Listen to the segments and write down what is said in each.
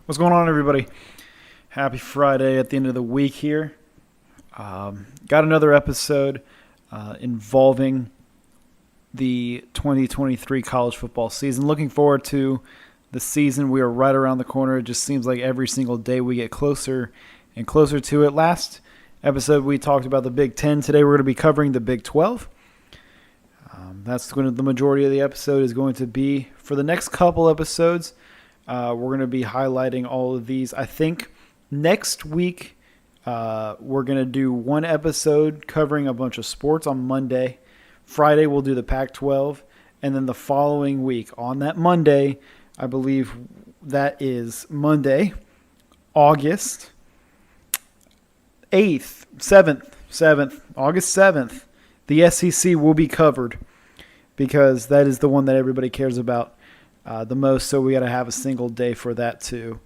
What's going on, everybody? Happy Friday at the end of the week here. Got another episode involving the 2023 college football season. Looking forward to the season. We are right around the corner. It just seems like every single day we get closer and closer to it. Last episode we talked about the Big Ten. Today we're going to be covering the Big 12. That's going to, the majority of the episode is going to be. For the next couple episodes, we're going to be highlighting all of these. I think next week we're going to do one episode covering a bunch of sports on Monday. Friday we'll do the Pac-12. And then the following week on that Monday, I believe that is Monday, August 8th, 7th, August 7th, the SEC will be covered because that is the one that everybody cares about the most. So we got to have a single day for that to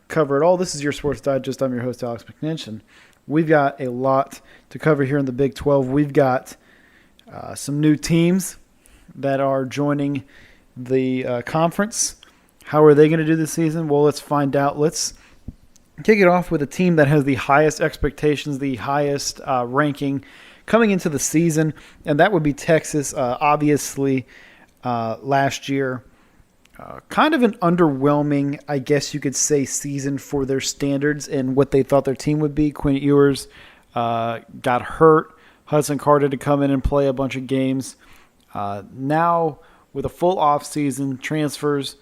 cover it all. This is your Sports Digest. I'm your host, Alex McNinch. We've got a lot to cover here in the Big 12. We've got some new teams that are joining the conference. How are they going to do this season? Well, let's find out. Let's kick it off with a team that has the highest expectations, the highest ranking coming into the season, and that would be Texas. Obviously, last year, kind of an underwhelming, I guess you could say, season for their standards and what they thought their team would be. Quinn Ewers got hurt. Hudson Card had to come in and play a bunch of games. Now, with a full offseason, transfers,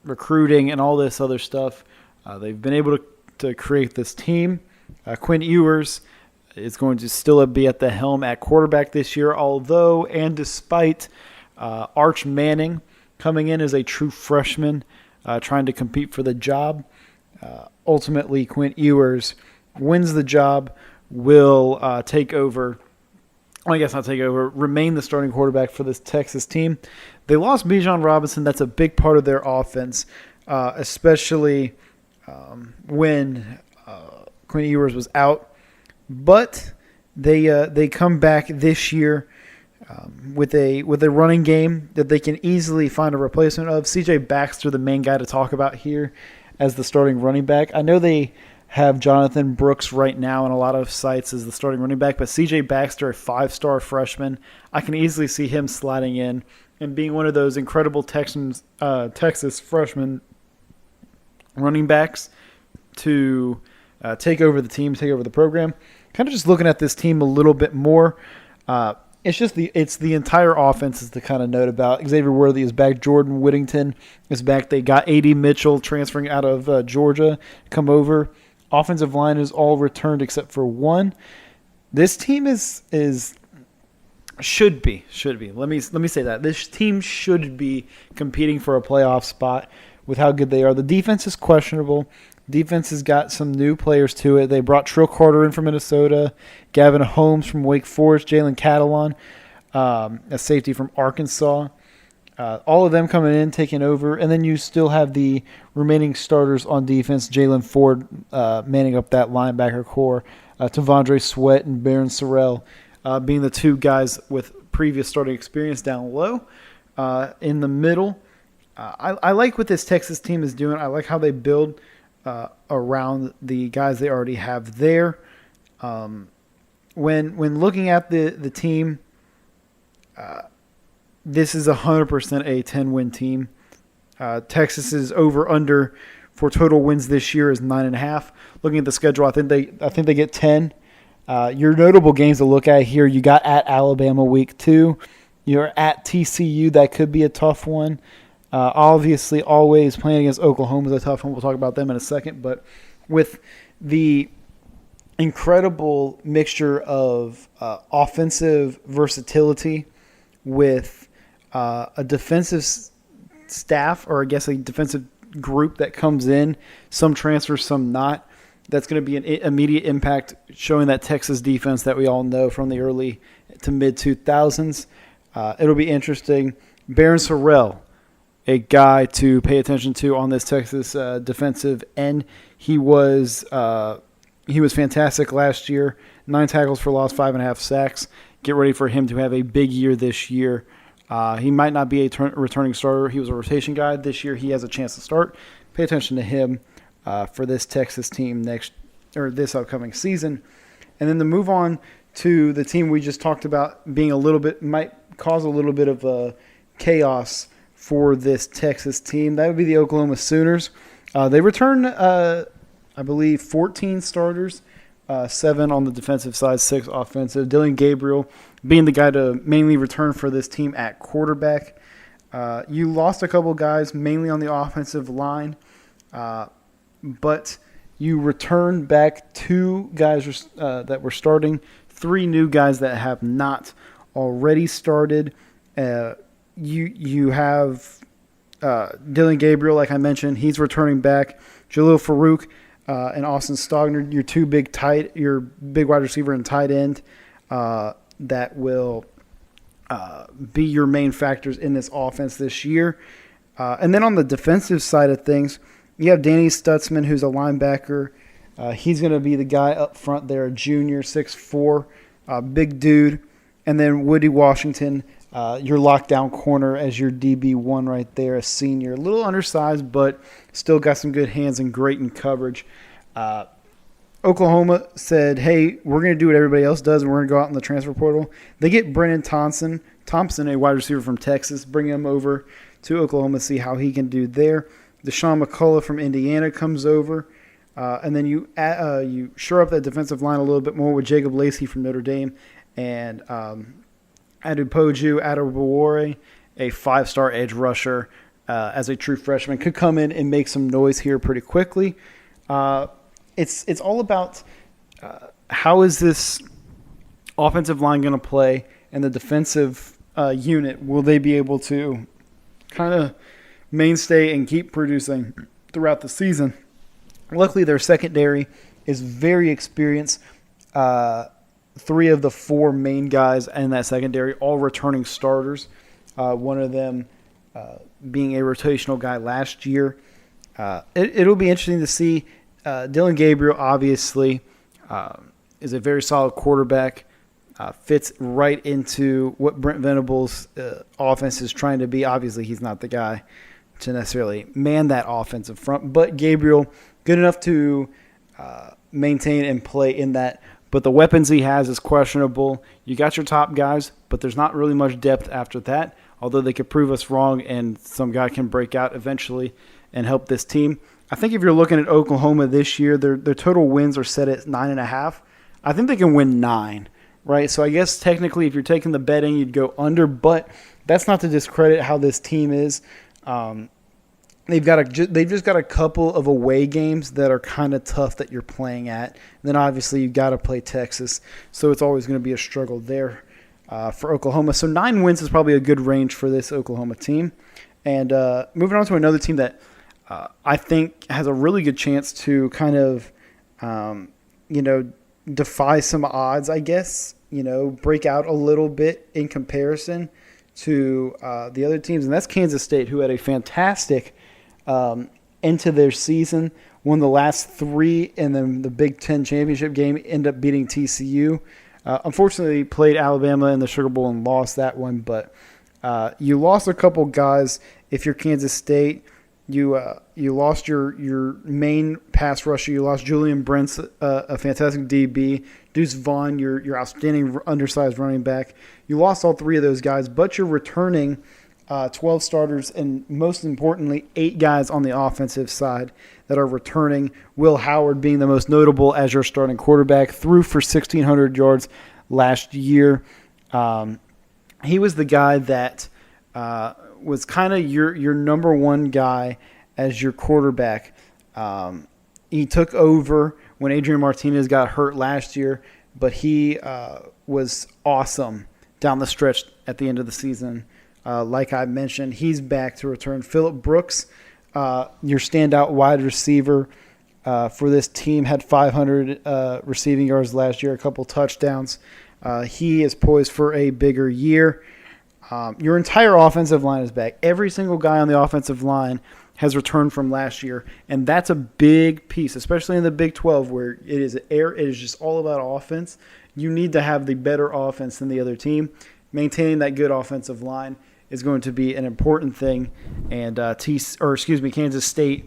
recruiting, and all this other stuff, they've been able to create this team. Quinn Ewers is going to still be at the helm at quarterback this year, although and despite Arch Manning coming in as a true freshman, trying to compete for the job. Ultimately, Quinn Ewers wins the job, will take over. I guess not take over, remain the starting quarterback for this Texas team. They lost Bijan Robinson. That's a big part of their offense, especially when Quinn Ewers was out. But they come back this year with a running game that they can easily find a replacement of. C.J. Baxter, the main guy to talk about here as the starting running back. I know they have Jonathan Brooks right now in a lot of sites as the starting running back, but C.J. Baxter, a 5-star freshman, I can easily see him sliding in and being one of those incredible Texas freshman running backs to take over the team, take over the program. Kind of just looking at this team a little bit more. It's the entire offense is to kind of note about. Xavier Worthy is back. Jordan Whittington is back. They got A.D. Mitchell transferring out of Georgia, come over. Offensive line is all returned except for one. This team should be. Let me say that. This team should be competing for a playoff spot with how good they are. The defense is questionable. Defense has got some new players to it. They brought Trill Carter in from Minnesota, Gavin Holmes from Wake Forest, Jalen Catalon, a safety from Arkansas. All of them coming in, taking over. And then you still have the remaining starters on defense, Jalen Ford manning up that linebacker core, Tavondre Sweat and Barron Sorrell being the two guys with previous starting experience down low. In the middle, I like what this Texas team is doing. I like how they build around the guys they already have there. When looking at the team, this is 100% a 10-win team. Texas's over/under for total wins this year is 9.5. Looking at the schedule, I think they get 10. Your notable games to look at here: you got at Alabama week 2. You're at TCU. That could be a tough one. Obviously, always playing against Oklahoma is a tough one. We'll talk about them in a second. But with the incredible mixture of offensive versatility with a defensive staff, or I guess a defensive group that comes in, some transfers, some not, that's going to be an immediate impact, showing that Texas defense that we all know from the early to mid-2000s. It'll be interesting. Barron Sorrell, a guy to pay attention to on this Texas defensive end. He was fantastic last year. 9 tackles for loss, 5.5 sacks. Get ready for him to have a big year this year. He might not be a returning starter. He was a rotation guy. This year he has a chance to start. Pay attention to him for this Texas team this upcoming season. And then to move on to the team we just talked about being might cause a little bit of chaos for this Texas team. That would be the Oklahoma Sooners. They return, I believe, 14 starters, 7 on the defensive side, 6 offensive. Dillon Gabriel being the guy to mainly return for this team at quarterback. You lost a couple guys, mainly on the offensive line, but you returned back 2 guys that were starting, 3 new guys that have not already started. You have Dillon Gabriel, like I mentioned, he's returning back. Jalil Farouk and Austin Stogner, your big wide receiver and tight end that will be your main factors in this offense this year. And then on the defensive side of things, you have Danny Stutzman, who's a linebacker. He's going to be the guy up front there, a junior, 6'4", big dude. And then Woody Washington, your lockdown corner as your DB1 right there, a senior. A little undersized, but still got some good hands and great in coverage. Oklahoma said, hey, we're going to do what everybody else does, and we're going to go out in the transfer portal. They get Brennan Thompson, a wide receiver from Texas, bring him over to Oklahoma, see how he can do there. Deshaun McCullough from Indiana comes over. And then you shore up that defensive line a little bit more with Jacob Lacey from Notre Dame and Adepoju Adebawore, a 5-star edge rusher as a true freshman, could come in and make some noise here pretty quickly. It's all about how is this offensive line going to play, and the defensive unit, will they be able to kind of mainstay and keep producing throughout the season. Luckily, their secondary is very experienced. 3 of the 4 main guys in that secondary, all returning starters. One of them being a rotational guy last year. It'll be interesting to see. Dillon Gabriel, obviously, is a very solid quarterback. Fits right into what Brent Venables' offense is trying to be. Obviously, he's not the guy to necessarily man that offensive front, but Gabriel, good enough to maintain and play in that. But the weapons he has is questionable. You got your top guys, but there's not really much depth after that, although they could prove us wrong and some guy can break out eventually and help this team. I think if you're looking at Oklahoma this year, their total wins are set at 9.5. I think they can win 9, right? So I guess technically if you're taking the betting, you'd go under, but that's not to discredit how this team is. They've just got a couple of away games that are kind of tough that you're playing at. And then obviously you got to play Texas, so it's always going to be a struggle there for Oklahoma. So 9 wins is probably a good range for this Oklahoma team. And moving on to another team that I think has a really good chance to kind of, defy some odds, I guess, break out a little bit in comparison to the other teams. And that's Kansas State, who had a fantastic into their season, won the last 3, and then the Big Ten championship game, ended up beating TCU. Unfortunately, played Alabama in the Sugar Bowl and lost that one, but you lost a couple guys. If you're Kansas State, you lost your main pass rusher. You lost Julian Brents, a fantastic DB. Deuce Vaughn, your outstanding undersized running back. You lost all 3 of those guys, but you're returning 12 starters, and most importantly, 8 guys on the offensive side that are returning. Will Howard being the most notable as your starting quarterback, threw for 1,600 yards last year. He was the guy that was kind of your number one guy as your quarterback. He took over when Adrian Martinez got hurt last year, but he was awesome down the stretch at the end of the season. Like I mentioned, he's back to return. Phillip Brooks, your standout wide receiver for this team, had 500 receiving yards last year, a couple touchdowns. He is poised for a bigger year. Your entire offensive line is back. Every single guy on the offensive line has returned from last year, and that's a big piece, especially in the Big 12 where it is just all about offense. You need to have the better offense than the other team. Maintaining that good offensive line is going to be an important thing, and Kansas State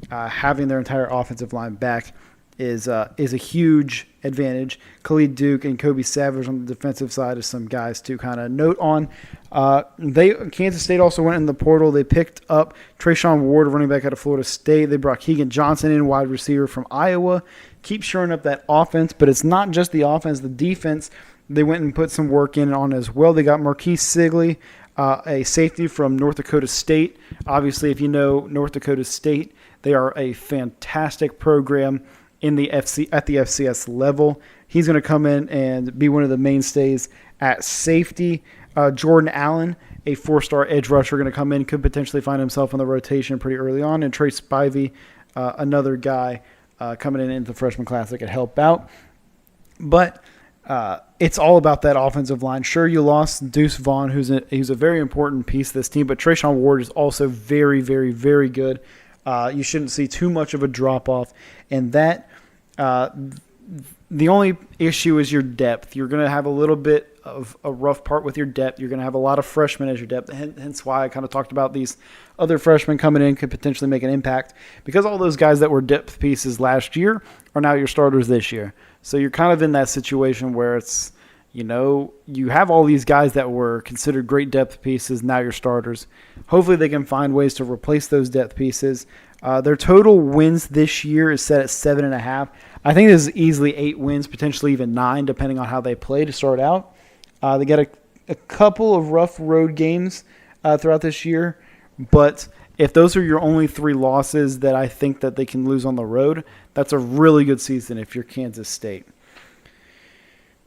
having their entire offensive line back is a huge advantage. Khalid Duke and Kobe Savage on the defensive side is some guys to kind of note on. Kansas State also went in the portal. They picked up Trayshawn Ward, running back out of Florida State. They brought Keegan Johnson in, wide receiver from Iowa. Keep shoring up that offense, but it's not just the offense. The defense, they went and put some work in on as well. They got Marquise Sigley, a safety from North Dakota State. Obviously, if you know North Dakota State, they are a fantastic program at the FCS level. He's going to come in and be one of the mainstays at safety. Jordan Allen, a 4-star edge rusher, going to come in, could potentially find himself in the rotation pretty early on. And Trey Spivey, another guy coming in into the freshman class that could help out. But it's all about that offensive line. Sure, you lost Deuce Vaughn, who's a very important piece of this team, but Trayshawn Ward is also very, very, very good. You shouldn't see too much of a drop-off. And that the only issue is your depth. You're going to have a little bit of a rough part with your depth. You're going to have a lot of freshmen as your depth, hence why I kind of talked about these other freshmen coming in could potentially make an impact, because all those guys that were depth pieces last year are now your starters this year. So you're kind of in that situation where it's, you have all these guys that were considered great depth pieces, now your starters. Hopefully they can find ways to replace those depth pieces. Their total wins this year is set at 7.5. I think this is easily 8 wins, potentially even 9, depending on how they play to start out. They got a couple of rough road games throughout this year, but if those are your only 3 losses that I think that they can lose on the road, that's a really good season if you're Kansas State.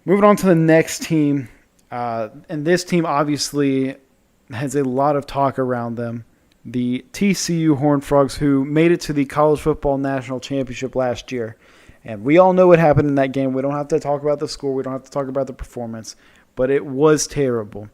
Moving on to the next team, and this team obviously has a lot of talk around them. The TCU Horned Frogs, who made it to the College Football National Championship last year. And we all know what happened in that game. We don't have to talk about the score. We don't have to talk about the performance. But it was terrible.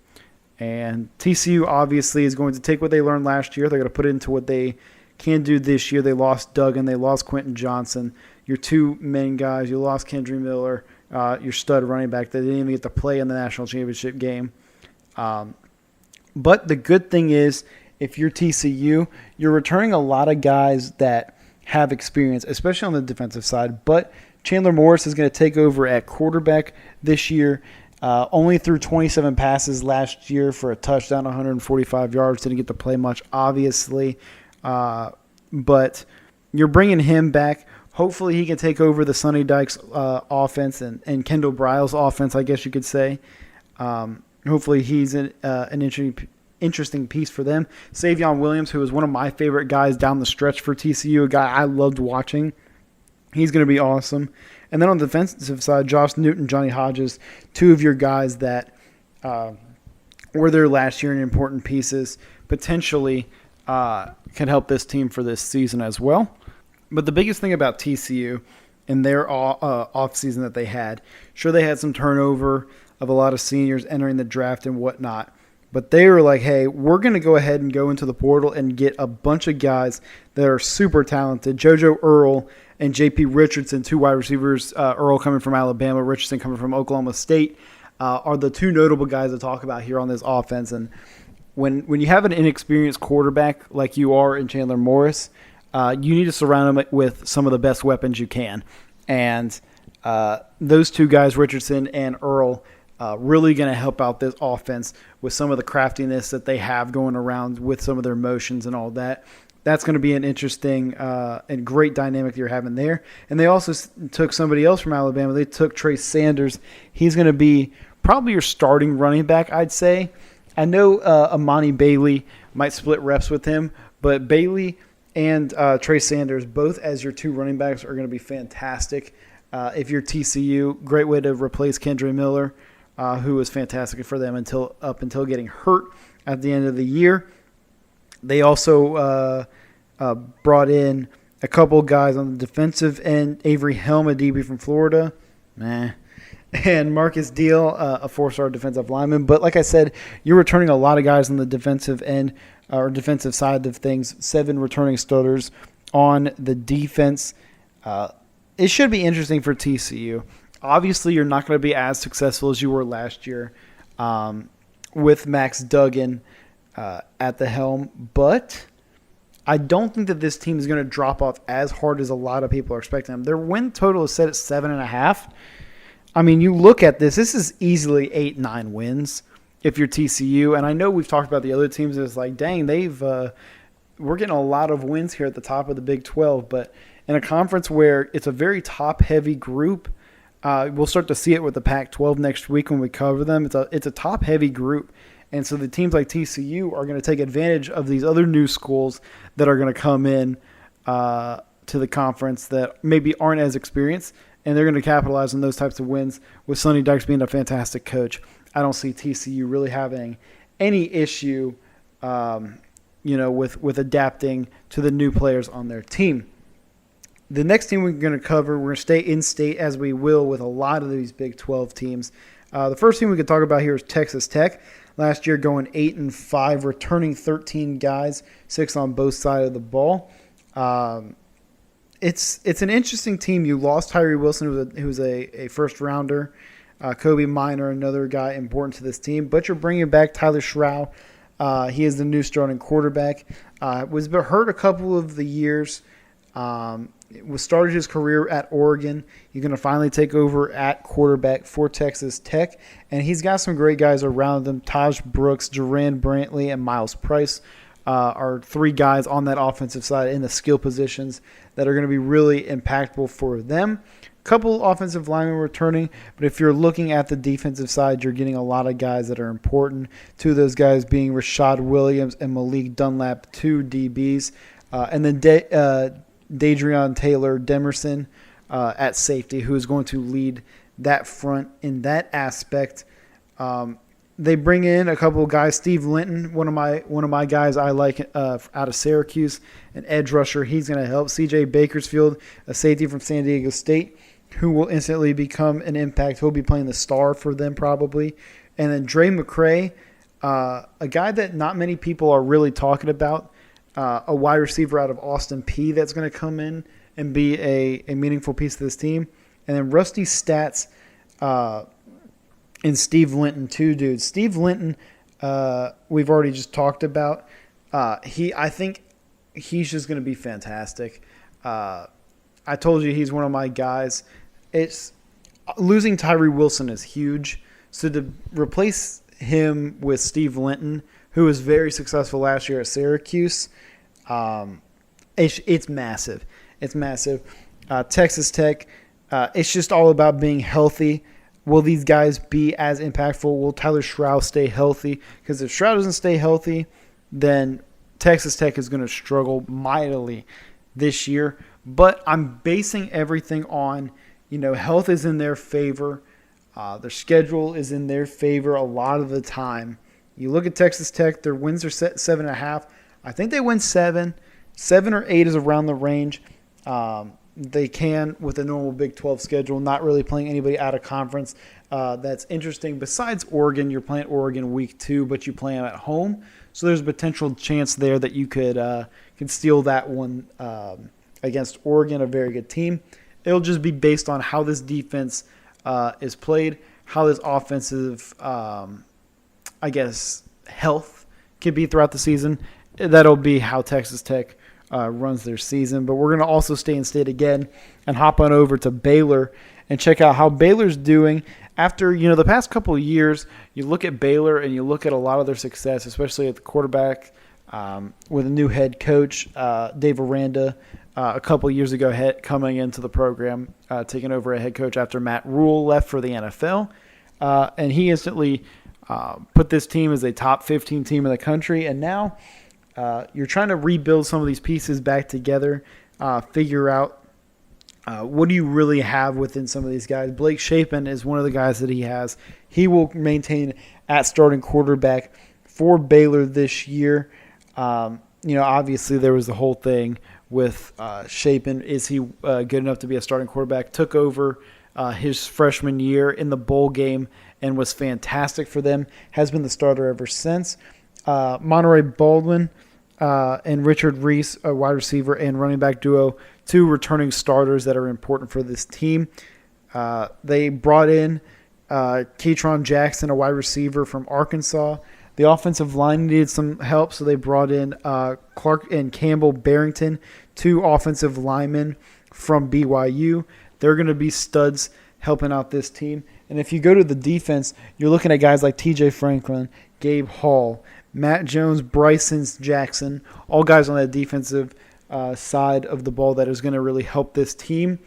And TCU obviously is going to take what they learned last year. They're going to put it into what they can do this year. They lost Duggan. They lost Quentin Johnson. Your 2 main guys. You lost Kendry Miller, your stud running back. They didn't even get to play in the national championship game. But the good thing is, if you're TCU, you're returning a lot of guys that have experience, especially on the defensive side. But Chandler Morris is going to take over at quarterback this year. Only threw 27 passes last year for a touchdown, 145 yards. Didn't get to play much, obviously. But you're bringing him back. Hopefully he can take over the Sonny Dykes offense and Kendall Briles offense, I guess you could say. Hopefully he's an interesting piece for them. Savion Williams, who is one of my favorite guys down the stretch for TCU, a guy I loved watching. He's going to be awesome. And then on the defensive side, Josh Newton, Johnny Hodges, 2 of your guys that were there last year and important pieces, potentially can help this team for this season as well. But the biggest thing about TCU in their offseason that they had, sure they had some turnover of a lot of seniors entering the draft and whatnot, but they were like, hey, we're going to go ahead and go into the portal and get a bunch of guys that are super talented. JoJo Earl and J.P. Richardson, 2 wide receivers, Earl coming from Alabama, Richardson coming from Oklahoma State, are the 2 notable guys to talk about here on this offense. And when you have an inexperienced quarterback like you are in Chandler Morris, you need to surround him with some of the best weapons you can. And those 2 guys, Richardson and Earl, really going to help out this offense with some of the craftiness that they have going around with some of their motions and all that. That's going to be an interesting and great dynamic you're having there. And they also took somebody else from Alabama. They took Trey Sanders. He's going to be probably your starting running back, I'd say. I know Amani Bailey might split reps with him, but Bailey and Trey Sanders, both as your 2 running backs, are going to be fantastic. If you're TCU, great way to replace Kendry Miller, who was fantastic for them up until getting hurt at the end of the year. They also brought in a couple guys on the defensive end. Avery Helm, a DB from Florida. And Marcus Deal, a 4-star defensive lineman. But like I said, you're returning a lot of guys on the defensive end or defensive side of things. 7 returning starters on the defense. It should be interesting for TCU. Obviously, you're not going to be as successful as you were last year with Max Duggan at the helm, but I don't think that this team is going to drop off as hard as a lot of people are expecting them. Their win total is set at 7.5. I mean, you look at this is easily 8-9 wins if you're TCU. And I know we've talked about the other teams, and it's like, dang, we're getting a lot of wins here at the top of the Big 12. But in a conference where it's a very top-heavy group, we'll start to see it with the Pac-12 next week when we cover them. It's a top-heavy group. And so the teams like TCU are going to take advantage of these other new schools that are going to come in to the conference that maybe aren't as experienced, and they're going to capitalize on those types of wins. With Sonny Dykes being a fantastic coach, I don't see TCU really having any issue, with adapting to the new players on their team. The next team we're going to cover, we're going to stay in-state as we will with a lot of these Big 12 teams. The first team we could talk about here is Texas Tech. Last year going 8-5, returning 13 guys, 6 on both sides of the ball. It's an interesting team. You lost Tyree Wilson, who was a first rounder. Kobe Minor, another guy important to this team. But you're bringing back Tyler Schrow. He is the new starting quarterback. Was hurt a couple of the years. Started his career at Oregon. He's going to finally take over at quarterback for Texas Tech. And he's got some great guys around him. Taj Brooks, Duran Brantley, and Miles Price are 3 guys on that offensive side in the skill positions that are going to be really impactful for them. Couple offensive linemen returning, but if you're looking at the defensive side, you're getting a lot of guys that are important. 2 of those guys being Rashad Williams and Malik Dunlap, 2 DBs. And then Dadrion Taylor Demerson at safety, who is going to lead that front in that aspect. They bring in a couple of guys. Steve Linton, one of my guys I like out of Syracuse, an edge rusher. He's going to help. C.J. Bakersfield, a safety from San Diego State, who will instantly become an impact. He'll be playing the star for them probably. And then Dre McCray, a guy that not many people are really talking about. A wide receiver out of Austin Peay that's going to come in and be a meaningful piece of this team. And then Rusty Stats and Steve Linton, 2 dudes. Steve Linton, we've already just talked about. I think he's just going to be fantastic. I told you he's one of my guys. It's losing Tyree Wilson is huge. So to replace him with Steve Linton, who was very successful last year at Syracuse, it's massive. It's massive. Texas Tech, it's just all about being healthy. Will these guys be as impactful? Will Tyler Schrow stay healthy? Because if Schrow doesn't stay healthy, then Texas Tech is going to struggle mightily this year. But I'm basing everything on, health is in their favor. Their schedule is in their favor a lot of the time. You look at Texas Tech, their wins are set 7.5. I think they win 7. 7 or 8 is around the range. They can, with a normal Big 12 schedule, not really playing anybody out of conference. That's interesting. Besides Oregon, you're playing Oregon week 2, but you play them at home. So there's a potential chance there that you could steal that one against Oregon, a very good team. It'll just be based on how this defense is played, how this offensive, health can be throughout the season. That'll be how Texas Tech runs their season. But we're going to also stay in state again and hop on over to Baylor and check out how Baylor's doing after, the past couple of years. You look at Baylor and you look at a lot of their success, especially at the quarterback with a new head coach, Dave Aranda, a couple of years ago coming into the program, taking over a head coach after Matt Rule left for the NFL. And he instantly put this team as a top 15 team in the country. And now you're trying to rebuild some of these pieces back together, figure out what do you really have within some of these guys. Blake Shapen is one of the guys that he has. He will maintain at starting quarterback for Baylor this year. Obviously there was the whole thing with Shapen. Is he good enough to be a starting quarterback? Took over his freshman year in the bowl game and was fantastic for them. Has been the starter ever since. Monterey Baldwin and Richard Reese, a wide receiver and running back duo, 2 returning starters that are important for this team. They brought in Keatron Jackson, a wide receiver from Arkansas. The offensive line needed some help, so they brought in Clark and Campbell Barrington, 2 offensive linemen from BYU. They're going to be studs helping out this team. And if you go to the defense, you're looking at guys like TJ Franklin, Gabe Hall, Matt Jones, Bryson Jackson, all guys on that defensive side of the ball that is going to really help this team.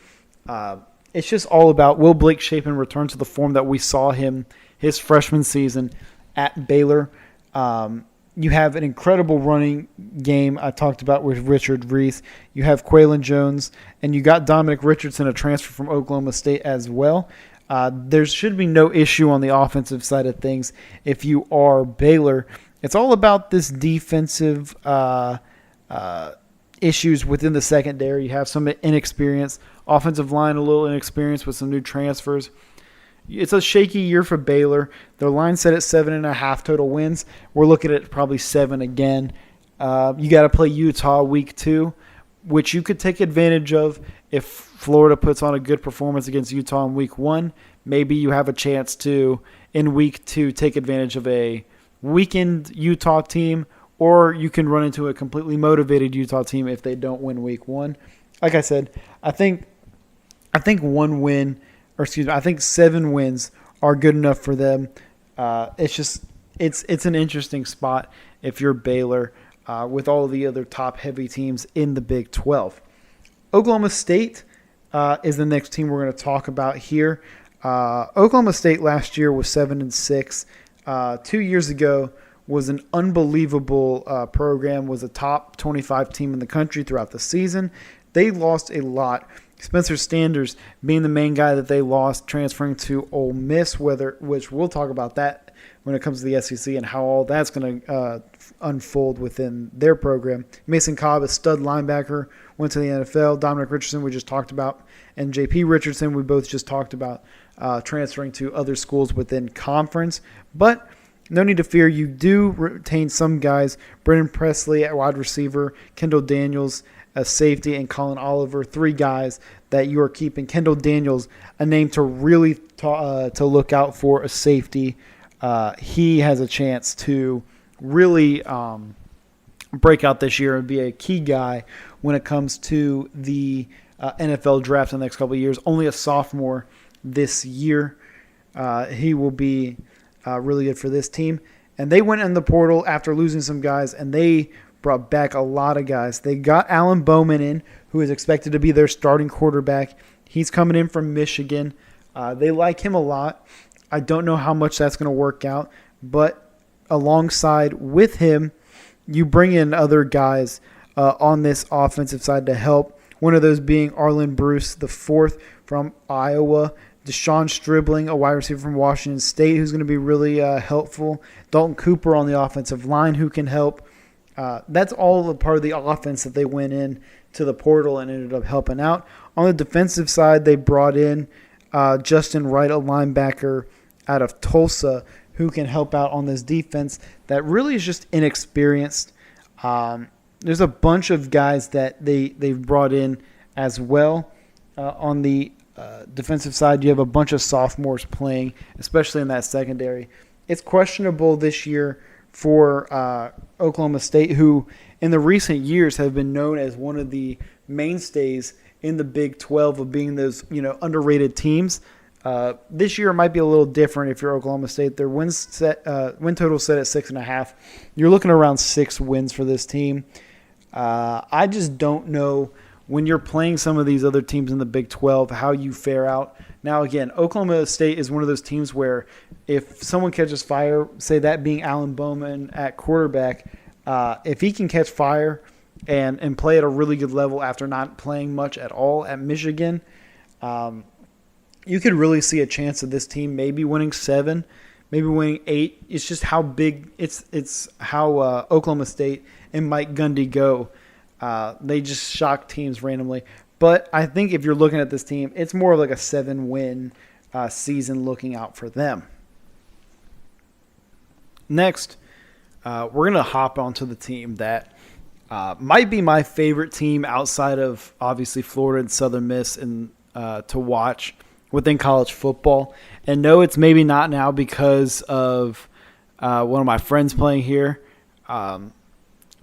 It's just all about, will Blake Shapen return to the form that we saw him his freshman season at Baylor? You have an incredible running game I talked about with Richard Reese. You have Quaylon Jones, and you got Dominic Richardson, a transfer from Oklahoma State as well. There should be no issue on the offensive side of things if you are Baylor. It's all about this defensive issues within the secondary. You have some inexperience. Offensive line, a little inexperienced with some new transfers. It's a shaky year for Baylor. Their line set at 7.5 total wins. We're looking at probably 7 again. You got to play Utah week 2, which you could take advantage of if Florida puts on a good performance against Utah in week 1. Maybe you have a chance to, in week 2, take advantage of a weakened Utah team, or you can run into a completely motivated Utah team if they don't win week 1. Like I said, I think 7 wins are good enough for them. It's an interesting spot if you're Baylor with all the other top heavy teams in the Big 12. Oklahoma State is the next team we're going to talk about here. Oklahoma State last year was 7-6. 2 years ago was an unbelievable program, was a top 25 team in the country throughout the season. They lost a lot. Spencer Sanders being the main guy that they lost, transferring to Ole Miss, which we'll talk about that when it comes to the SEC and how all that's going to unfold within their program. Mason Cobb, a stud linebacker, went to the NFL. Dominic Richardson, we just talked about, and J.P. Richardson, we both just talked about, transferring to other schools within conference. But no need to fear. You do retain some guys. Brennan Presley at wide receiver, Kendall Daniels a safety, and Colin Oliver, 3 guys that you are keeping. Kendall Daniels, a name to really to look out for, a safety. He has a chance to really break out this year and be a key guy when it comes to the NFL draft in the next couple of years. Only a sophomore this year. He will be really good for this team. And they went in the portal after losing some guys, and they brought back a lot of guys. They got Alan Bowman in, who is expected to be their starting quarterback. He's coming in from Michigan. They like him a lot. I don't know how much that's going to work out, but alongside with him, you bring in other guys on this offensive side to help. One of those being Arlen Bruce, the 4th from Iowa. Deshaun Stribling, a wide receiver from Washington State, who's going to be really helpful. Dalton Cooper on the offensive line, who can help. That's all a part of the offense that they went in to the portal and ended up helping out. On the defensive side, they brought in Justin Wright, a linebacker out of Tulsa, who can help out on this defense that really is just inexperienced. There's a bunch of guys that they've brought in as well. On the defensive side, you have a bunch of sophomores playing, especially in that secondary. It's questionable this year for Oklahoma State, who in the recent years have been known as one of the mainstays in the Big 12 of being those underrated teams. This year it might be a little different if you're Oklahoma State. Their win total set at 6.5. You're looking around 6 wins for this team. I just don't know when you're playing some of these other teams in the Big 12 how you fare out. Now, again, Oklahoma State is one of those teams where if someone catches fire, say that being Alan Bowman at quarterback, if he can catch fire and play at a really good level after not playing much at all at Michigan, you could really see a chance of this team maybe winning 7, maybe winning 8. It's just how big it's how Oklahoma State and Mike Gundy go. They just shock teams randomly. But I think if you're looking at this team, it's more like a 7-win season looking out for them. Next, we're going to hop onto the team that might be my favorite team outside of, obviously, Florida and Southern Miss to watch within college football. And no, it's maybe not now because of one of my friends playing here. But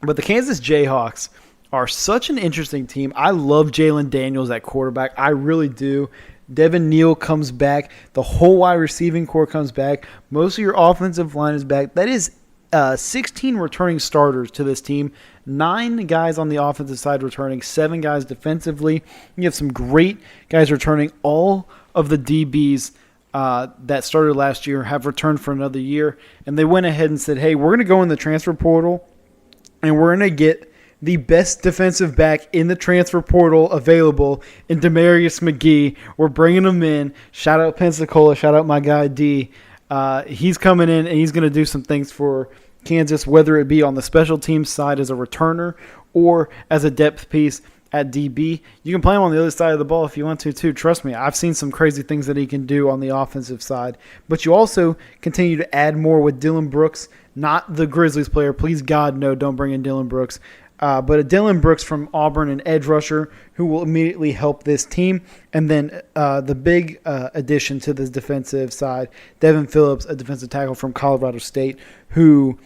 the Kansas Jayhawks are such an interesting team. I love Jalen Daniels at quarterback. I really do. Devin Neal comes back. The whole wide receiving core comes back. Most of your offensive line is back. That is 16 returning starters to this team. 9 guys on the offensive side returning. 7 guys defensively. You have some great guys returning. All of the DBs that started last year have returned for another year. And they went ahead and said, hey, we're going to go in the transfer portal and we're going to get the best defensive back in the transfer portal available in Demarius McGee. We're bringing him in. Shout out Pensacola. Shout out my guy D. He's coming in and he's going to do some things for Kansas, whether it be on the special teams side as a returner or as a depth piece at DB. You can play him on the other side of the ball if you want to too. Trust me, I've seen some crazy things that he can do on the offensive side. But you also continue to add more with Dylan Brooks, not the Grizzlies player. Please, God, no, don't bring in Dylan Brooks. But a Dylan Brooks from Auburn, an edge rusher who will immediately help this team. And then the big addition to this defensive side, Devin Phillips, a defensive tackle from Colorado State, who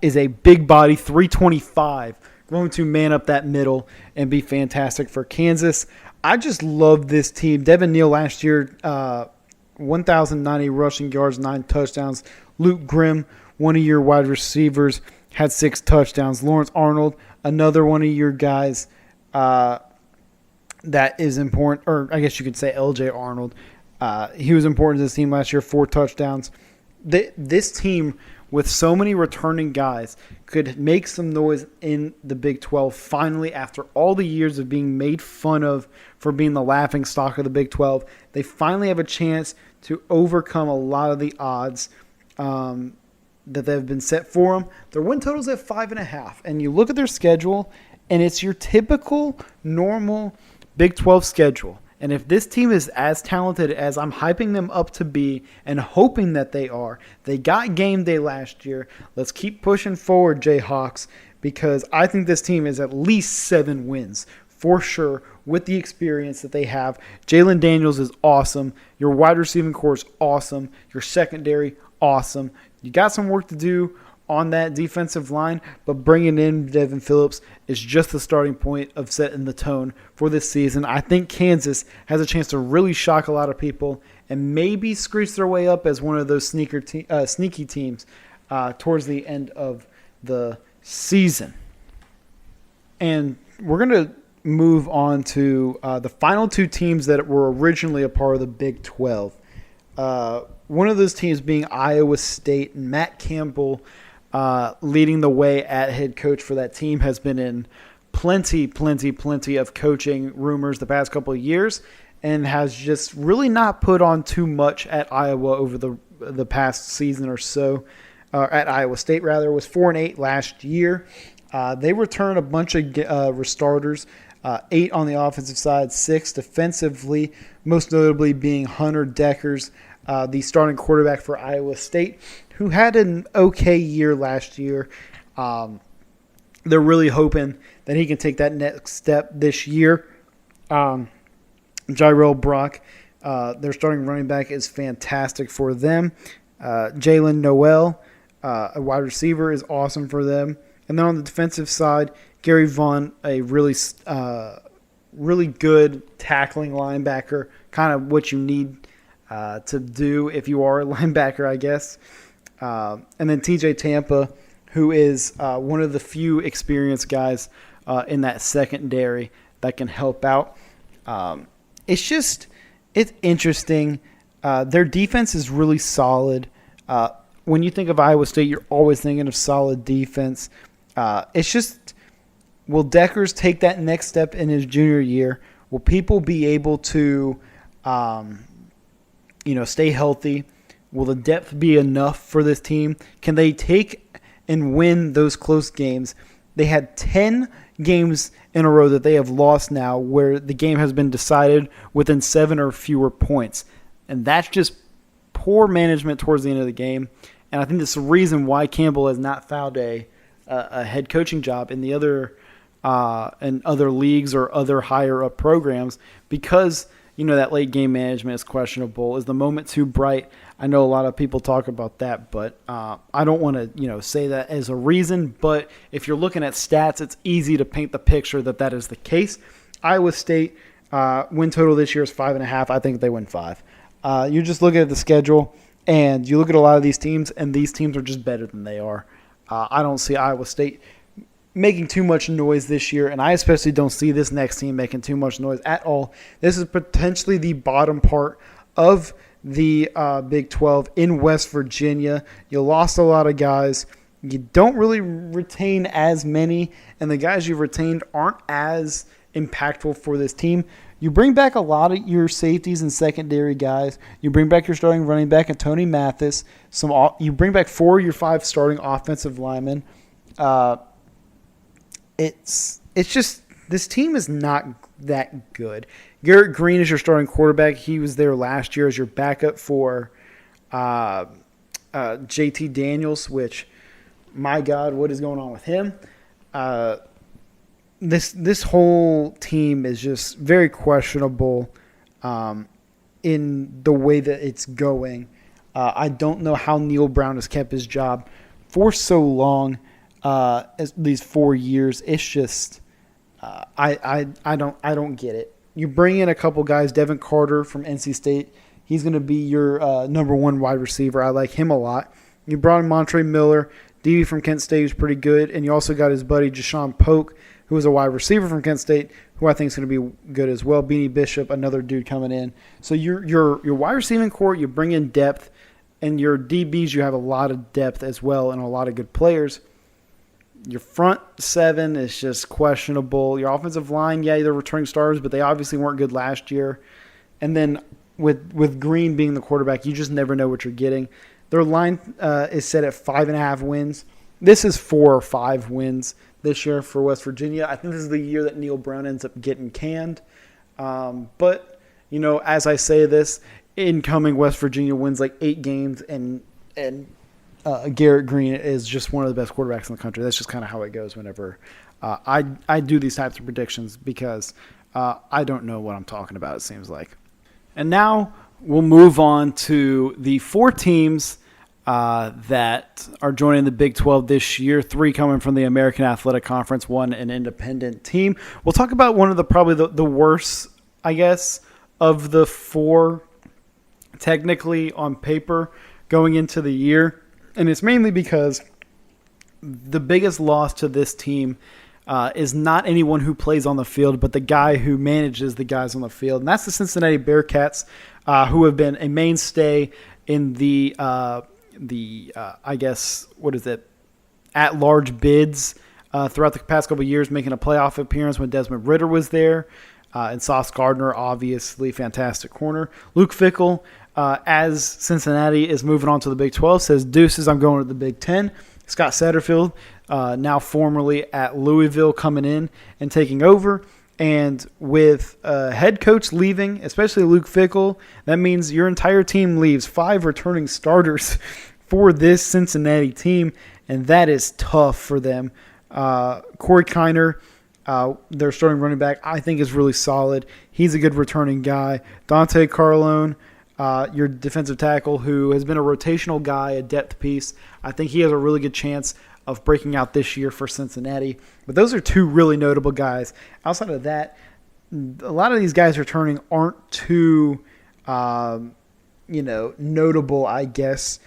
is a big body, 325, going to man up that middle and be fantastic for Kansas. I just love this team. Devin Neal last year, 1,090 rushing yards, 9 touchdowns. Luke Grimm, one of your wide receivers, had 6 touchdowns. Lawrence Arnold, another one of your guys that is important, or I guess you could say LJ Arnold. He was important to this team last year, 4 touchdowns. This team, with so many returning guys, could make some noise in the Big 12 finally after all the years of being made fun of for being the laughing stock of the Big 12. They finally have a chance to overcome a lot of the odds that have been set for them. Their win total's at 5.5, and you look at their schedule, and it's your typical, normal Big 12 schedule. And if this team is as talented as I'm hyping them up to be and hoping that they are, they got game day last year. Let's keep pushing forward, Jayhawks, because I think this team is at least 7 wins for sure with the experience that they have. Jalen Daniels is awesome. Your wide receiving core is awesome. Your secondary, awesome. You got some work to do on that defensive line, but bringing in Devin Phillips is just the starting point of setting the tone for this season. I think Kansas has a chance to really shock a lot of people and maybe screech their way up as one of those sneaky teams towards the end of the season. And we're going to move on to the final 2 teams that were originally a part of the Big 12. One of those teams being Iowa State, and Matt Campbell leading the way at head coach for that team has been in plenty of coaching rumors the past couple of years and has just really not put on too much at Iowa over the past season or so. At Iowa State, rather, was 4-8 last year. They returned a bunch of restarters, 8 on the offensive side, 6 defensively, most notably being Hunter Deckers, the starting quarterback for Iowa State, who had an okay year last year. They're really hoping that he can take that next step this year. Jairell Brock, their starting running back, is fantastic for them. Jalen Noel, a wide receiver, is awesome for them. And then on the defensive side, Gary Vaughn, a really good tackling linebacker, kind of what you need to do if you are a linebacker, I guess. And then TJ Tampa, who is one of the few experienced guys in that secondary that can help out. It's interesting. Their defense is really solid. When you think of Iowa State, you're always thinking of solid defense. It's just, will Deckers take that next step in his junior year? Will people be able to stay healthy? Will the depth be enough for this team? Can they take and win those close games? They had 10 games in a row that they have lost now where the game has been decided within 7 or fewer points. And that's just poor management towards the end of the game. And I think that's the reason why Campbell has not found a head coaching job in the other leagues or other higher up programs, because that late game management is questionable. Is the moment too bright? I know a lot of people talk about that, but I don't want to, say that as a reason. But if you're looking at stats, it's easy to paint the picture that is the case. Iowa State win total this year is 5.5. I think they win 5. You just look at the schedule, and you look at a lot of these teams, and these teams are just better than they are. I don't see Iowa State making too much noise this year, and I especially don't see this next team making too much noise at all. This is potentially the bottom part of the Big 12 in West Virginia. You lost a lot of guys. You don't really retain as many, and the guys you've retained aren't as impactful for this team. You bring back a lot of your safeties and secondary guys. You bring back your starting running back and Tony Mathis. You bring back 4 of your 5 starting offensive linemen. It's just this team is not that good. Garrett Green is your starting quarterback. He was there last year as your backup for JT Daniels, which, my God, what is going on with him? This whole team is just very questionable in the way that it's going. I don't know how Neil Brown has kept his job for so long, these 4 years. It's just I don't get it. You bring in a couple guys, Devin Carter from NC State. He's going to be your number 1 wide receiver. I like him a lot. You brought in Montre Miller, DB from Kent State, who's pretty good, and you also got his buddy Jashawn Polk, who is a wide receiver from Kent State, who I think is going to be good as well. Beanie Bishop, another dude coming in. So your wide receiving core, you bring in depth, and your DBs, you have a lot of depth as well and a lot of good players. Your front 7 is just questionable. Your offensive line, yeah, they're returning stars, but they obviously weren't good last year. And then with Green being the quarterback, you just never know what you're getting. Their line is set at 5.5 wins. This is 4 or 5 wins this year for West Virginia. I think this is the year that Neil Brown ends up getting canned. But, as I say this, incoming West Virginia wins like 8 games, and Garrett Green is just one of the best quarterbacks in the country. That's just kind of how it goes whenever I do these types of predictions, because I don't know what I'm talking about, it seems like. And now we'll move on to the 4 teams that are joining the Big 12 this year. 3 coming from the American Athletic Conference, 1 an independent team. We'll talk about one of the worst, I guess, of the 4 technically on paper going into the year. And it's mainly because the biggest loss to this team is not anyone who plays on the field, but the guy who manages the guys on the field. And that's the Cincinnati Bearcats, who have been a mainstay in the I guess, at-large bids throughout the past couple of years, making a playoff appearance when Desmond Ridder was there. And Sauce Gardner, obviously, fantastic corner. Luke Fickell, as Cincinnati is moving on to the Big 12, says, "Deuces, I'm going to the Big 10. Scott Satterfield, now formerly at Louisville, coming in and taking over. And with head coach leaving, especially Luke Fickell, that means your entire team leaves. 5 returning starters for this Cincinnati team, and that is tough for them. Corey Kiner, their starting running back, I think is really solid. He's a good returning guy. Dante Carlone, your defensive tackle, who has been a rotational guy, a depth piece. I think he has a really good chance of breaking out this year for Cincinnati. But those are 2 really notable guys. Outside of that, a lot of these guys returning aren't too, notable, I guess.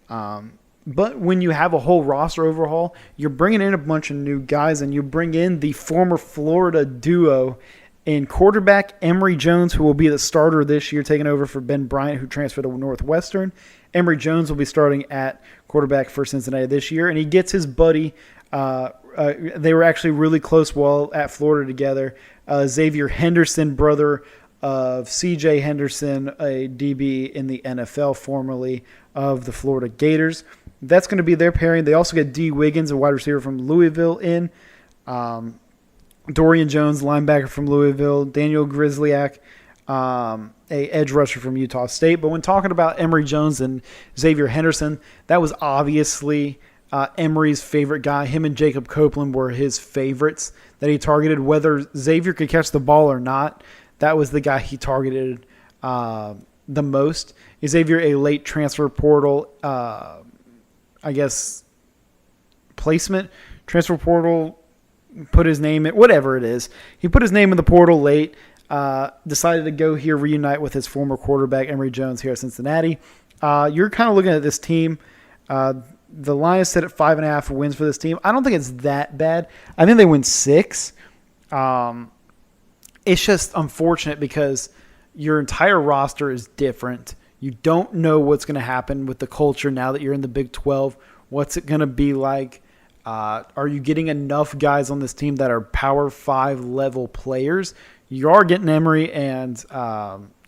But when you have a whole roster overhaul, you're bringing in a bunch of new guys, and you bring in the former Florida duo in quarterback Emory Jones, who will be the starter this year, taking over for Ben Bryant, who transferred to Northwestern. Emory Jones will be starting at quarterback for Cincinnati this year, and he gets his buddy. They were actually really close while at Florida together. Xavier Henderson, brother of C.J. Henderson, a DB in the NFL, formerly of the Florida Gators. That's going to be their pairing. They also get D. Wiggins, a wide receiver from Louisville, in. Dorian Jones, linebacker from Louisville. Daniel Grisliak, a edge rusher from Utah State. But when talking about Emory Jones and Xavier Henderson, that was obviously Emory's favorite guy. Him and Jacob Copeland were his favorites that he targeted. Whether Xavier could catch the ball or not, that was the guy he targeted the most. Xavier, a late transfer portal, placement, transfer portal, put his name in, whatever it is. He put his name in the portal late, decided to go here, reunite with his former quarterback, Emory Jones, here at Cincinnati. You're kind of looking at this team. The line is set at 5.5 wins for this team. I don't think it's that bad. I think they win 6. It's just unfortunate because your entire roster is different. You don't know what's going to happen with the culture now that you're in the Big 12. What's it going to be like? Are you getting enough guys on this team that are Power 5 level players? You are getting Emory and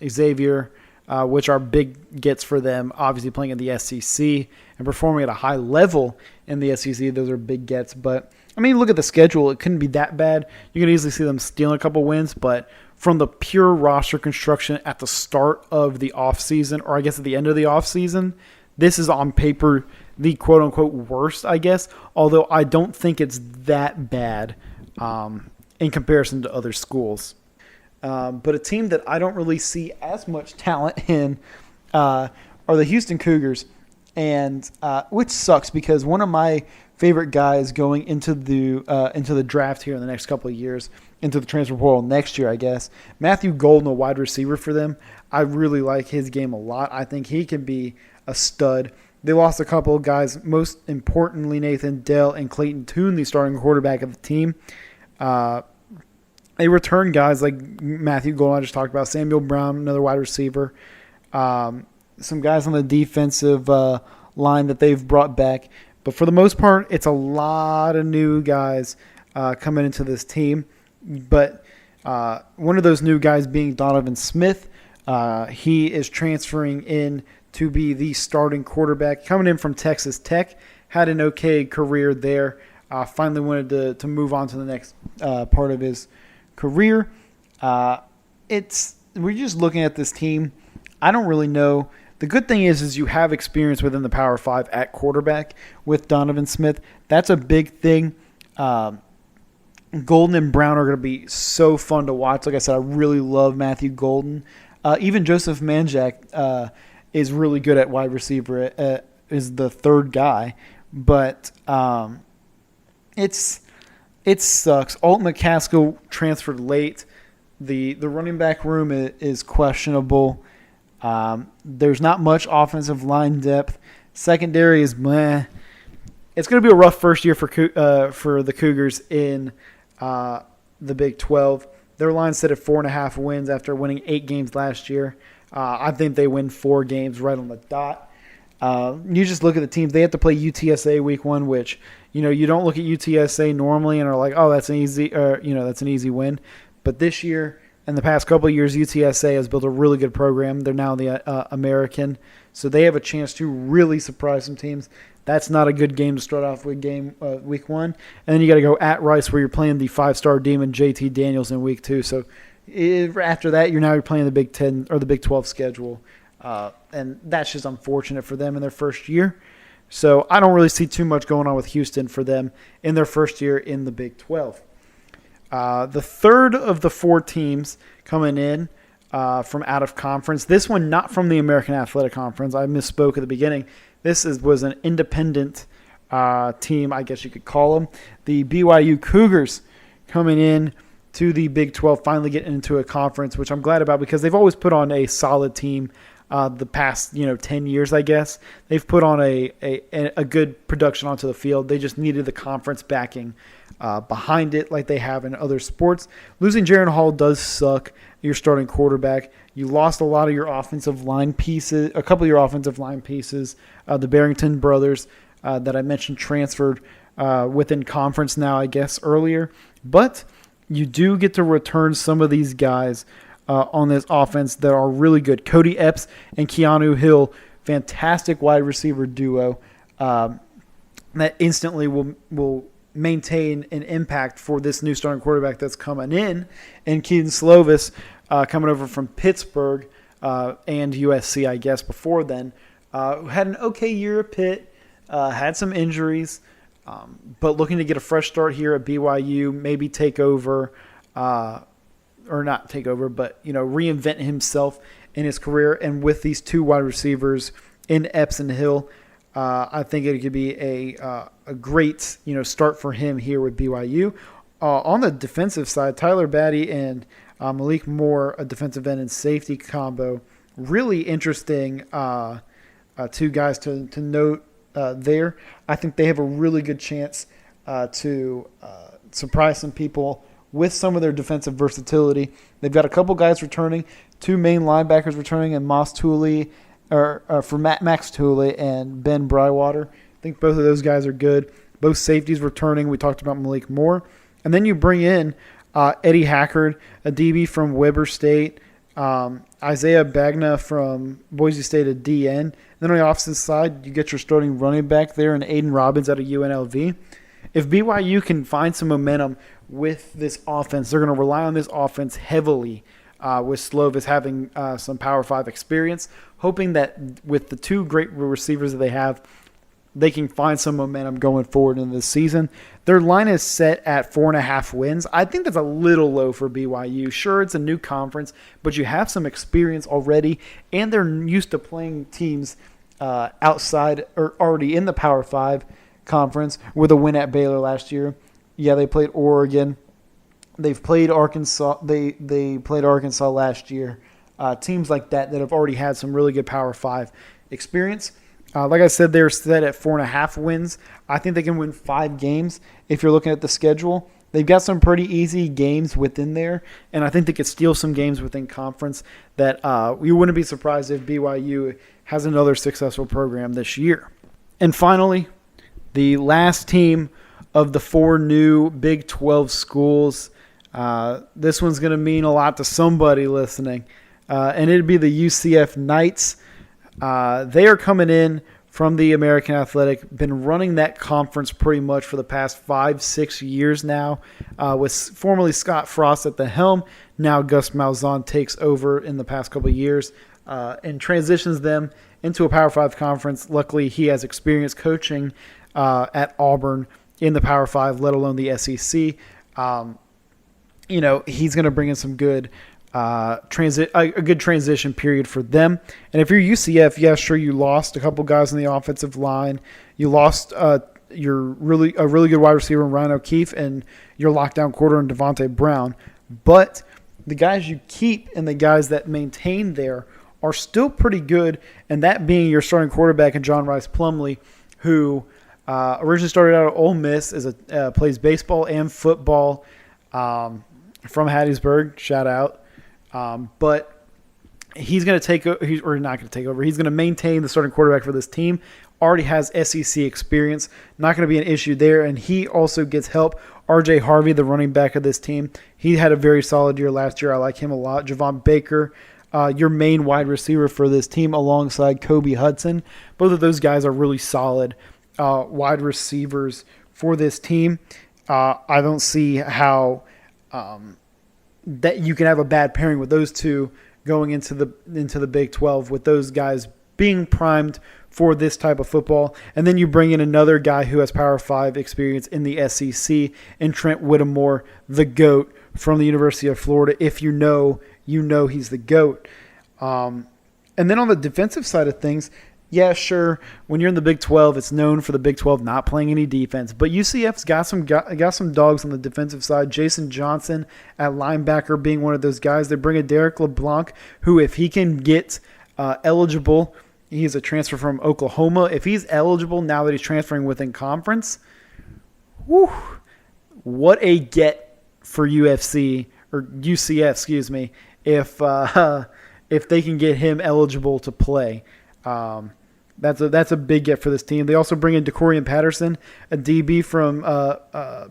Xavier, which are big gets for them, obviously playing in the SEC and performing at a high level in the SEC. Those are big gets. But, I mean, look at the schedule. It couldn't be that bad. You can easily see them stealing a couple wins. But from the pure roster construction at the start of the offseason, or I guess at the end of the offseason, this is on paper the quote-unquote worst, I guess, although I don't think it's that bad in comparison to other schools. But a team that I don't really see as much talent in are the Houston Cougars, and which sucks because one of my favorite guys going into the draft here in the next couple of years, into the transfer portal next year, I guess, Matthew Golden, a wide receiver for them. I really like his game a lot. I think he can be a stud. They lost a couple of guys, most importantly Nathan Dell and Clayton Tune, the starting quarterback of the team. They returned guys like Matthew Golden, I just talked about, Samuel Brown, another wide receiver, some guys on the defensive line that they've brought back. But for the most part, it's a lot of new guys coming into this team. But one of those new guys being Donovan Smith. He is transferring in to be the starting quarterback, coming in from Texas Tech. Had an okay career there. Finally wanted to move on to the next part of his career. We're just looking at this team. I don't really know. The good thing is you have experience within the Power 5 at quarterback with Donovan Smith. That's a big thing. Golden and Brown are going to be so fun to watch. Like I said, I really love Matthew Golden. Even Joseph Manjack is really good at wide receiver, is the third guy. But it sucks. Alton McCaskill transferred late. The running back room is questionable. There's not much offensive line depth. Secondary is meh. It's going to be a rough first year for the Cougars in the Big 12. Their line set at 4.5 wins after winning 8 games last year. I think they win 4 games right on the dot. You just look at the teams. They have to play UTSA week 1, which you don't look at UTSA normally and are like, oh, that's an easy win. But this year and the past couple of years, UTSA has built a really good program. They're now the American, so they have a chance to really surprise some teams. That's not a good game to start off with week 1. And then you got to go at Rice where you're playing the 5-star demon JT Daniels in week 2. So after that, you're playing the Big 10 or the Big 12 schedule. And that's just unfortunate for them in their first year. So I don't really see too much going on with Houston for them in their first year in the Big 12. The third of the 4 teams coming in from out of conference. This one not from the American Athletic Conference. I misspoke at the beginning. This was an independent team, I guess you could call them. The BYU Cougars coming in to the Big 12, finally getting into a conference, which I'm glad about because they've always put on a solid team the past 10 years, I guess. They've put on a good production onto the field. They just needed the conference backing behind it like they have in other sports. Losing Jaron Hall does suck. Your starting quarterback. You lost a lot of your offensive line pieces, a couple of your offensive line pieces. The Barrington brothers that I mentioned transferred within conference now, I guess, earlier. But you do get to return some of these guys on this offense that are really good. Cody Epps and Keanu Hill, fantastic wide receiver duo that instantly will maintain an impact for this new starting quarterback that's coming in, and Keaton Slovis coming over from Pittsburgh and USC, I guess, before then. Had an okay year at Pitt, had some injuries, but looking to get a fresh start here at BYU, maybe take over, or not take over, but reinvent himself in his career. And with these two wide receivers in Epps and Hill, I think it could be a great start for him here with BYU. On the defensive side, Tyler Batty and Malik Moore, a defensive end and safety combo. Really interesting two guys to note there. I think they have a really good chance to surprise some people with some of their defensive versatility. They've got a couple guys returning, two main linebackers returning, and Max Tooley and Ben Brywater. I think both of those guys are good. Both safeties returning. We talked about Malik Moore. And then you bring in Eddie Hackard, a DB from Weber State, Isaiah Bagna from Boise State, a DN. And then on the opposite side, you get your starting running back there and Aiden Robbins out of UNLV. If BYU can find some momentum with this offense, they're going to rely on this offense heavily with Slovis having some Power 5 experience, hoping that with the two great receivers that they have, they can find some momentum going forward in this season. Their line is set at 4.5 wins. I think that's a little low for BYU. Sure, it's a new conference, but you have some experience already, and they're used to playing teams outside or already in the Power 5 conference with a win at Baylor last year. Yeah, they played Oregon. They've played Arkansas. They played Arkansas last year. Teams like that have already had some really good Power 5 experience. Like I said, they're set at 4.5 wins. I think they can win 5 games if you're looking at the schedule. They've got some pretty easy games within there, and I think they could steal some games within conference that you wouldn't be surprised if BYU has another successful program this year. And finally, the last team of the 4 new Big 12 schools. This one's going to mean a lot to somebody listening, and it'd be the UCF Knights. They are coming in from the American Athletic, been running that conference pretty much for the past 5-6 years now, with formerly Scott Frost at the helm. Now Gus Malzahn takes over in the past couple of years and transitions them into a Power 5 conference. Luckily, he has experience coaching at Auburn in the Power 5, let alone the SEC. He's going to bring in some good a good transition period for them. And if you're UCF, yeah, sure, you lost a couple guys on the offensive line. You lost a really good wide receiver in Ryan O'Keefe and your lockdown quarter in Devontae Brown. But the guys you keep and the guys that maintain there are still pretty good, and that being your starting quarterback in John Rice Plumlee, who originally started out at Ole Miss, plays baseball and football from Hattiesburg. Shout out. But he's going to take over. He's not going to take over. He's going to maintain the starting quarterback for this team. Already has SEC experience. Not going to be an issue there. And he also gets help. R.J. Harvey, the running back of this team, he had a very solid year last year. I like him a lot. Javon Baker, your main wide receiver for this team, alongside Kobe Hudson. Both of those guys are really solid wide receivers for this team. I don't see how that you can have a bad pairing with those two going into the Big 12, with those guys being primed for this type of football. And then you bring in another guy who has Power 5 experience in the SEC, and Trent Whittemore, the GOAT from the University of Florida. If you know he's the GOAT. And then on the defensive side of things, yeah, sure, when you're in the Big 12, it's known for the Big 12 not playing any defense. But UCF's got some dogs on the defensive side. Jason Johnson at linebacker being one of those guys. They bring in Derek LeBlanc, who, if he can get eligible, he's a transfer from Oklahoma. If he's eligible now that he's transferring within conference, what a get for UCF, excuse me, if they can get him eligible to play. That's a big get for this team. They also bring in DeCorian Patterson, a DB from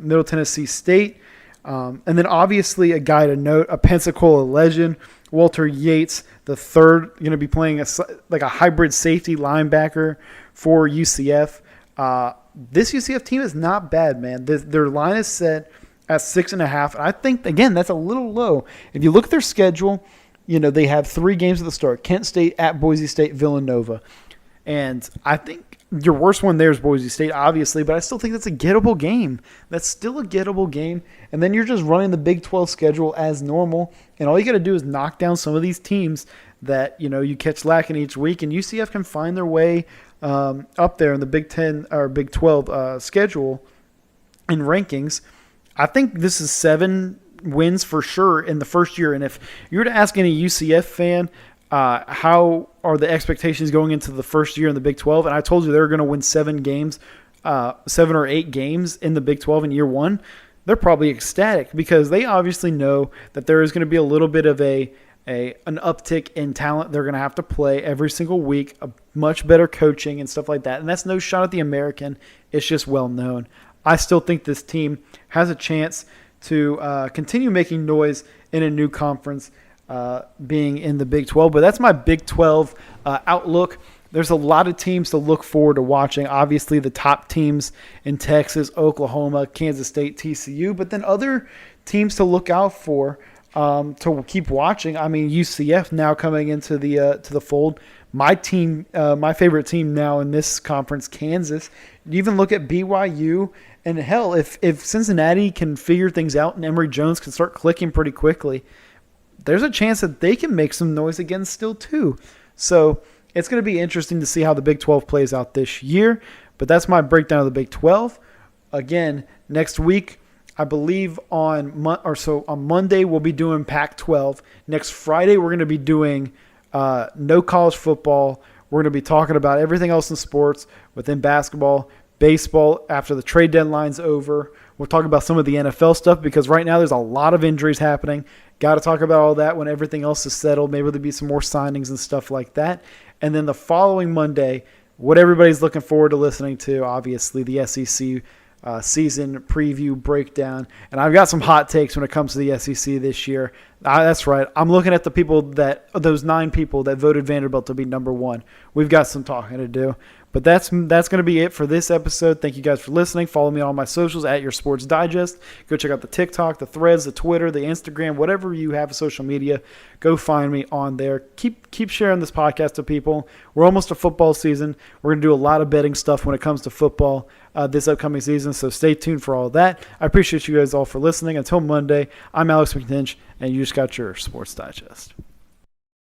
Middle Tennessee State. And then obviously a guy to note, a Pensacola legend, Walter Yates, the third, going to be playing a hybrid safety linebacker for UCF. This UCF team is not bad, man. Their line is set at 6.5. I think, again, that's a little low. If you look at their schedule, they have 3 games at the start: Kent State, at Boise State, Villanova. And I think Your worst one there is Boise State, obviously, but I still think that's a gettable game. That's still a gettable game. And then you're just running the Big 12 schedule as normal, and all you got to do is knock down some of these teams that you catch lacking each week, and UCF can find their way up there in the Big 10 or Big 12 schedule and rankings. I think this is 7 wins for sure in the first year. And if you were to ask any UCF fan, how are the expectations going into the first year in the Big 12? And I told you they were going to win 7 or 8 games in the Big 12 in year one. They're probably ecstatic because they obviously know that there is going to be a little bit of an uptick in talent. They're going to have to play every single week, a much better coaching and stuff like that. And that's no shot at the American. It's just well known. I still think this team has a chance to continue making noise in a new conference, being in the Big 12. But that's my Big 12 outlook. There's a lot of teams to look forward to watching. Obviously, the top teams in Texas, Oklahoma, Kansas State, TCU, but then other teams to look out for, to keep watching. I mean, UCF now coming into the fold. My team, my favorite team now in this conference, Kansas. You even look at BYU, and hell, if Cincinnati can figure things out and Emory Jones can start clicking pretty quickly, there's a chance that they can make some noise again still too. So it's going to be interesting to see how the Big 12 plays out this year. But that's my breakdown of the Big 12. Again, next week, I believe on Monday we'll be doing Pac-12. Next Friday we're going to be doing no college football. We're going to be talking about everything else in sports within basketball, baseball after the trade deadline's over. We'll talk about some of the NFL stuff because right now there's a lot of injuries happening. Got to talk about all that when everything else is settled. Maybe there'll be some more signings and stuff like that. And then the following Monday, what everybody's looking forward to listening to, obviously the SEC season preview breakdown. And I've got some hot takes when it comes to the SEC this year. That's right. I'm looking at those 9 people that voted Vanderbilt to be number 1. We've got some talking to do. But that's going to be it for this episode. Thank you guys for listening. Follow me on all my socials at Your Sports Digest. Go check out the TikTok, the Threads, the Twitter, the Instagram, whatever you have of social media. Go find me on there. Keep sharing this podcast to people. We're almost to football season. We're going to do a lot of betting stuff when it comes to football this upcoming season, so stay tuned for all of that. I appreciate you guys all for listening. Until Monday, I'm Alex McNinch, and you just got your Sports Digest.